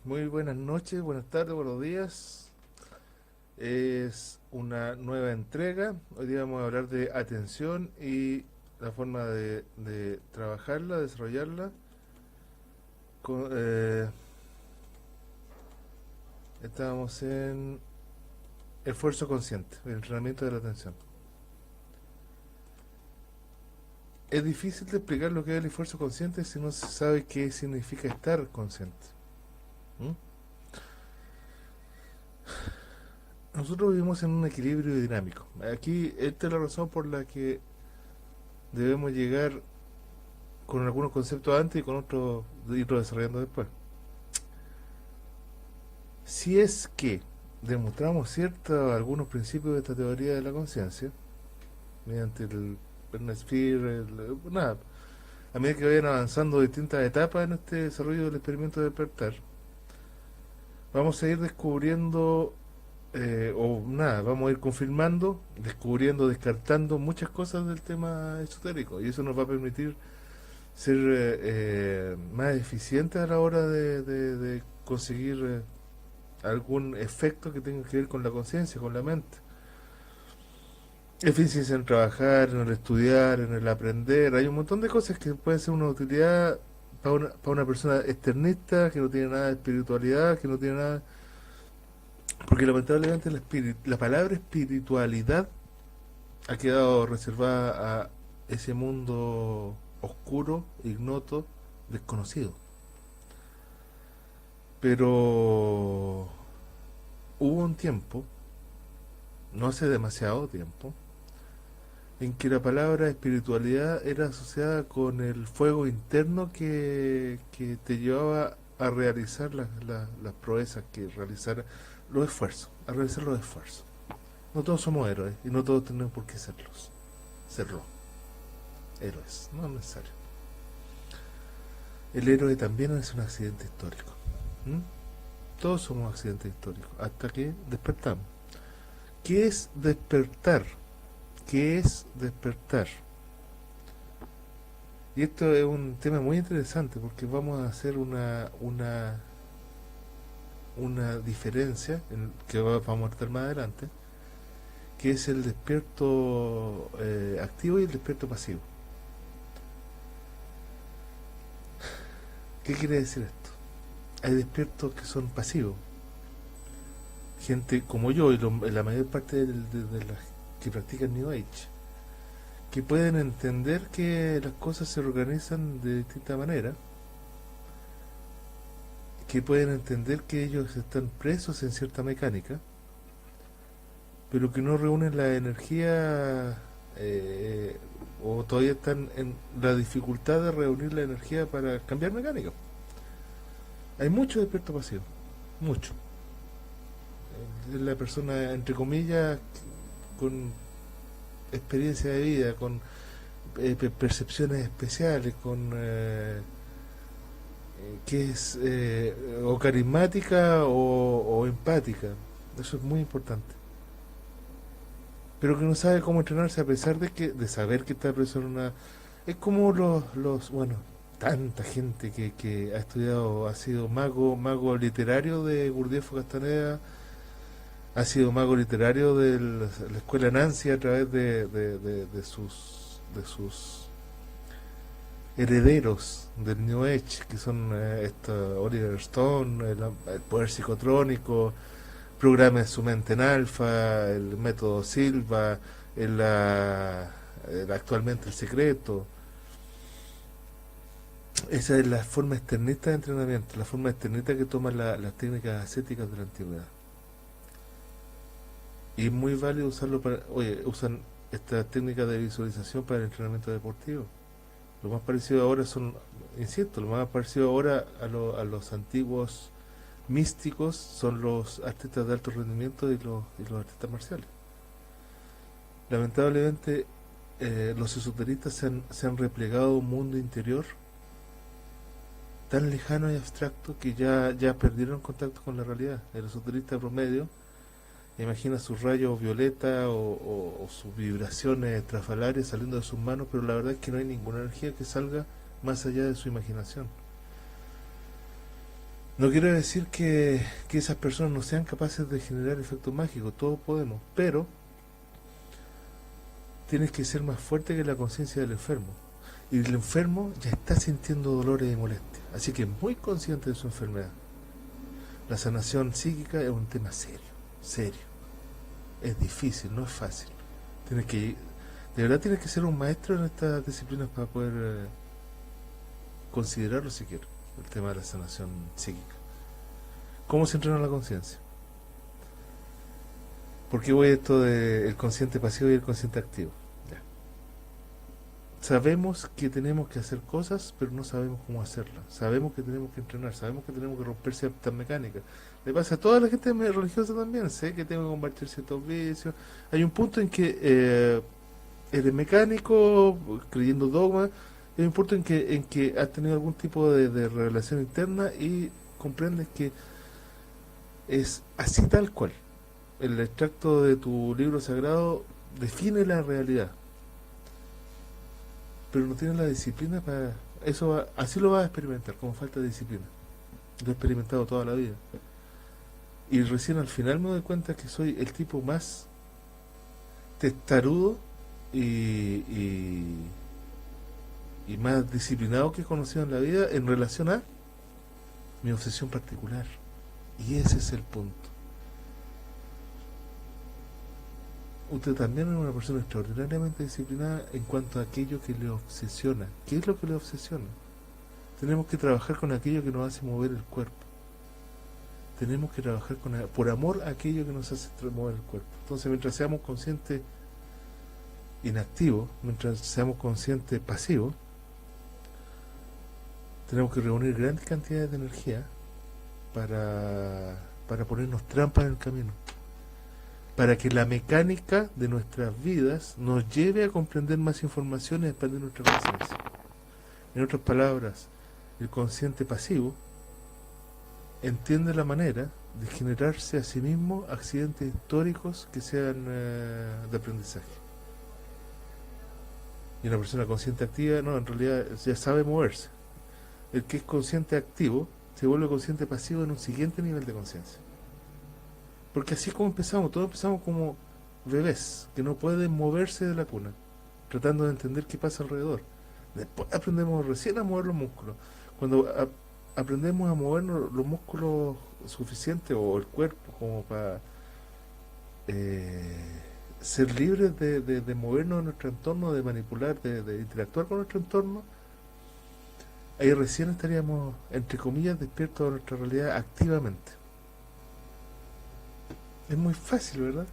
Muy buenas noches, buenas tardes, buenos días. Es una nueva entrega. Hoy día vamos a hablar de atención y la forma de trabajarla, desarrollarla. Con- eh, Estábamos en esfuerzo consciente, el entrenamiento de la atención. Es difícil de explicar lo que es el esfuerzo consciente si no se sabe qué significa estar consciente. ¿Mm? Nosotros vivimos en un equilibrio dinámico. Aquí esta es la razón por la que debemos llegar con algunos conceptos antes y con otros irlo desarrollando después. Si es que demostramos ciertos algunos principios de esta teoría de la conciencia, mediante el Sphere, nada, a medida que vayan avanzando distintas etapas en este desarrollo del experimento de despertar, vamos a ir descubriendo, o nada, vamos a ir confirmando, descubriendo, descartando muchas cosas del tema esotérico, y eso nos va a permitir ser más eficientes a la hora de conseguir algún efecto que tenga que ver con la conciencia, con la mente. Eficiencia en trabajar, en el estudiar, en el aprender. Hay un montón de cosas que pueden ser una utilidad para una persona externista que no tiene nada de espiritualidad, que no tiene nada. Porque lamentablemente la palabra espiritualidad ha quedado reservada a ese mundo oscuro, ignoto, desconocido. Pero hubo un tiempo, no hace demasiado tiempo, en que la palabra espiritualidad era asociada con el fuego interno que te llevaba a realizar las proezas, que realizar los esfuerzos, a realizar los esfuerzos. No todos somos héroes y no todos tenemos por qué serlo, héroes, no es necesario. El héroe también es un accidente histórico. ¿Mm? Todos somos accidentes históricos, hasta que despertamos. ¿Qué es despertar? ¿Qué es despertar? Y esto es un tema muy interesante porque vamos a hacer una diferencia que vamos a tratar más adelante, que es el despierto activo y el despierto pasivo. ¿Qué quiere decir esto? Hay despiertos que son pasivos. Gente como yo y la mayor parte de las que practican New Age, que pueden entender que las cosas se organizan de distinta manera, que pueden entender que ellos están presos en cierta mecánica, pero que no reúnen la energía, eh, o todavía están en la dificultad de reunir la energía para cambiar mecánica. Hay mucho despierto pasivo, mucho. Es la persona, entre comillas, con experiencia de vida, con percepciones especiales, con que es o carismática o empática. Eso es muy importante. Pero que no sabe cómo entrenarse a pesar de saber que esta persona es como bueno, tanta gente que ha estudiado, ha sido mago literario de Gurdjieff Castaneda, ha sido mago literario de la escuela Nancy a través de sus herederos del New Age, que son Oliver Stone, el poder psicotrónico, programa de su mente en alfa, el método Silva, actualmente el secreto. Esa es la forma externista de entrenamiento, la forma externista que toman las técnicas ascéticas de la antigüedad. Y es muy válido usarlo para... Oye, usan esta técnica de visualización para el entrenamiento deportivo. Lo más parecido ahora son, insisto, lo más parecido ahora a los antiguos místicos son los artistas de alto rendimiento y los artistas marciales. Lamentablemente, los esoteristas se han replegado a un mundo interior tan lejano y abstracto que ya perdieron contacto con la realidad. El esoterista promedio imagina sus rayos violeta o sus vibraciones estrafalarias saliendo de sus manos, pero la verdad es que no hay ninguna energía que salga más allá de su imaginación. No quiero decir que esas personas no sean capaces de generar efectos mágicos, todos podemos, pero tienes que ser más fuerte que la conciencia del enfermo. Y el enfermo ya está sintiendo dolores y molestias, así que es muy consciente de su enfermedad. La sanación psíquica es un tema serio, serio. Es difícil, no es fácil. Tienes que, de verdad tienes que ser un maestro en estas disciplinas para poder considerarlo siquiera, el tema de la sanación psíquica. ¿Cómo se entrena la conciencia? ¿Por qué voy a esto del consciente pasivo y el consciente activo? Ya. Sabemos que tenemos que hacer cosas, pero no sabemos cómo hacerlas. Sabemos que tenemos que entrenar, sabemos que tenemos que romper ciertas mecánicas. Le pasa a toda la gente religiosa también. Sé que tengo que combatir ciertos vicios. Hay un punto en que eres mecánico, creyendo dogmas. Hay un punto en que has tenido algún tipo de revelación interna y comprendes que es así tal cual. El extracto de tu libro sagrado define la realidad, pero no tienes la disciplina para eso. Así lo vas a experimentar, como falta de disciplina. Lo he experimentado toda la vida. Y recién al final me doy cuenta que soy el tipo más testarudo y, y, y más disciplinado que he conocido en la vida en relación a mi obsesión particular. Y ese es el punto. Usted también es una persona extraordinariamente disciplinada en cuanto a aquello que le obsesiona. ¿Qué es lo que le obsesiona? Tenemos que trabajar con aquello que nos hace mover el cuerpo. Tenemos que trabajar por amor a aquello que nos hace mover el cuerpo. Entonces, mientras seamos conscientes inactivos, mientras seamos conscientes pasivos, tenemos que reunir grandes cantidades de energía para ponernos trampas en el camino, para que la mecánica de nuestras vidas nos lleve a comprender más información y a expandir nuestra conciencia. En otras palabras, el consciente pasivo entiende la manera de generarse a sí mismo accidentes históricos que sean de aprendizaje. Y una persona consciente activa, no, en realidad ya sabe moverse. El que es consciente activo se vuelve consciente pasivo en un siguiente nivel de conciencia. Porque así es como empezamos, todos empezamos como bebés que no pueden moverse de la cuna, tratando de entender qué pasa alrededor. Después aprendemos recién a mover los músculos. Cuando aprendemos a movernos los músculos suficientes o el cuerpo como para ser libres de movernos en nuestro entorno, de manipular, de interactuar con nuestro entorno, ahí recién estaríamos, entre comillas, despiertos a nuestra realidad activamente. Es muy fácil, ¿verdad?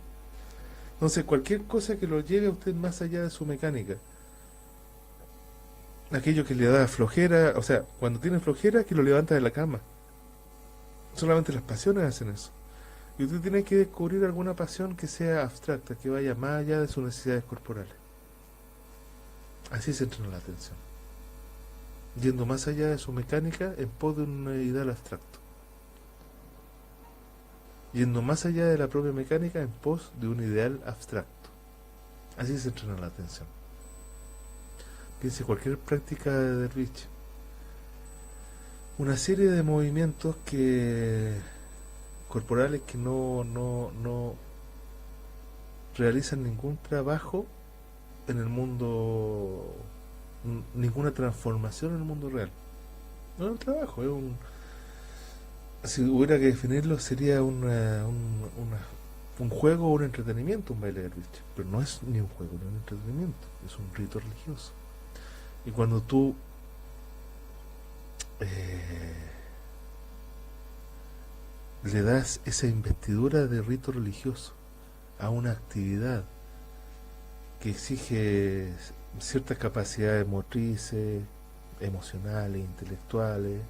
Entonces, cualquier cosa que lo lleve a usted más allá de su mecánica, aquello que le da flojera, o sea, cuando tiene flojera, que lo levanta de la cama. Solamente las pasiones hacen eso. Y usted tiene que descubrir alguna pasión que sea abstracta, que vaya más allá de sus necesidades corporales. Así se entrena la atención. Yendo más allá de su mecánica en pos de un ideal abstracto. Yendo más allá de la propia mecánica en pos de un ideal abstracto. Así se entrena la atención. Piense cualquier práctica de derviche. Una serie de movimientos corporales que no realizan ningún trabajo en el mundo, ninguna transformación en el mundo real. No es un trabajo, es un... Si hubiera que definirlo, sería un juego o un entretenimiento, un baile de derviche. Pero no es ni un juego ni un entretenimiento, es un rito religioso. Y cuando tú le das esa investidura de rito religioso a una actividad que exige ciertas capacidades motrices, emocionales, intelectuales,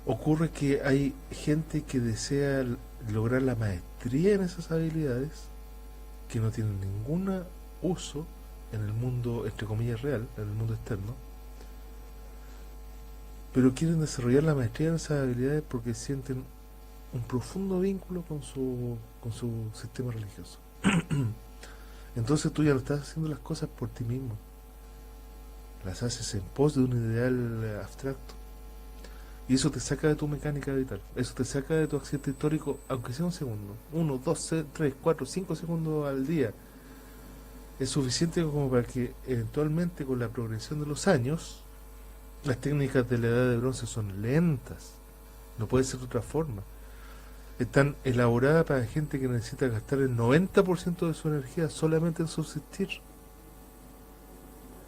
ocurre que hay gente que desea lograr la maestría en esas habilidades que no tienen ningún uso en el mundo, entre comillas, real, en el mundo externo, pero quieren desarrollar la maestría en esas habilidades porque sienten un profundo vínculo con su sistema religioso. Entonces tú ya no estás haciendo las cosas por ti mismo, las haces en pos de un ideal abstracto. Y eso te saca de tu mecánica vital. Eso te saca de tu accidente histórico, aunque sea un segundo. 1, 2, 3, 4, 5 segundos al día. Es suficiente como para que eventualmente con la progresión de los años, las técnicas de la edad de bronce son lentas. No puede ser de otra forma. Están elaboradas para gente que necesita gastar el 90% de su energía solamente en subsistir.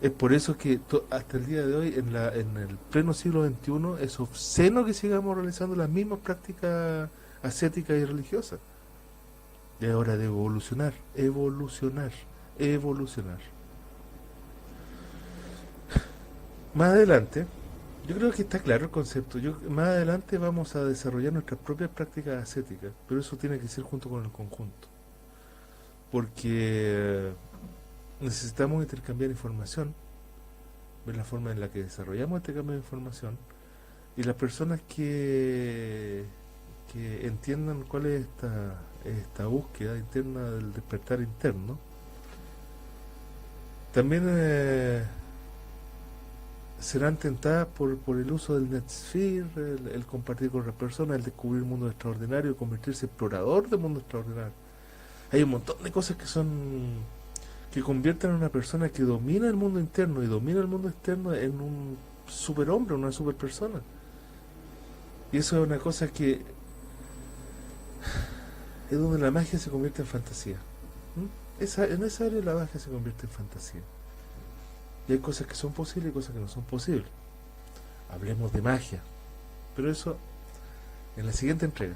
Es por eso que hasta el día de hoy, en el pleno siglo XXI, es obsceno que sigamos realizando las mismas prácticas ascéticas y religiosas. Es hora de evolucionar, evolucionar, evolucionar. Más adelante, yo creo que está claro el concepto. Más adelante vamos a desarrollar nuestras propias prácticas ascéticas, pero eso tiene que ser junto con el conjunto. Porque necesitamos intercambiar información, ver la forma en la que desarrollamos este cambio de información, y las personas que entiendan cuál es esta búsqueda interna del despertar interno, también serán tentadas por el uso del NetSphere, el compartir con otras personas, el descubrir mundos extraordinarios, convertirse en explorador de mundos extraordinarios. Hay un montón de cosas que convierten a una persona que domina el mundo interno y domina el mundo externo en un superhombre, una superpersona. Y eso es una cosa que es donde la magia se convierte en fantasía. En esa área la magia se convierte en fantasía. Y hay cosas que son posibles y cosas que no son posibles. Hablemos de magia, pero eso en la siguiente entrega.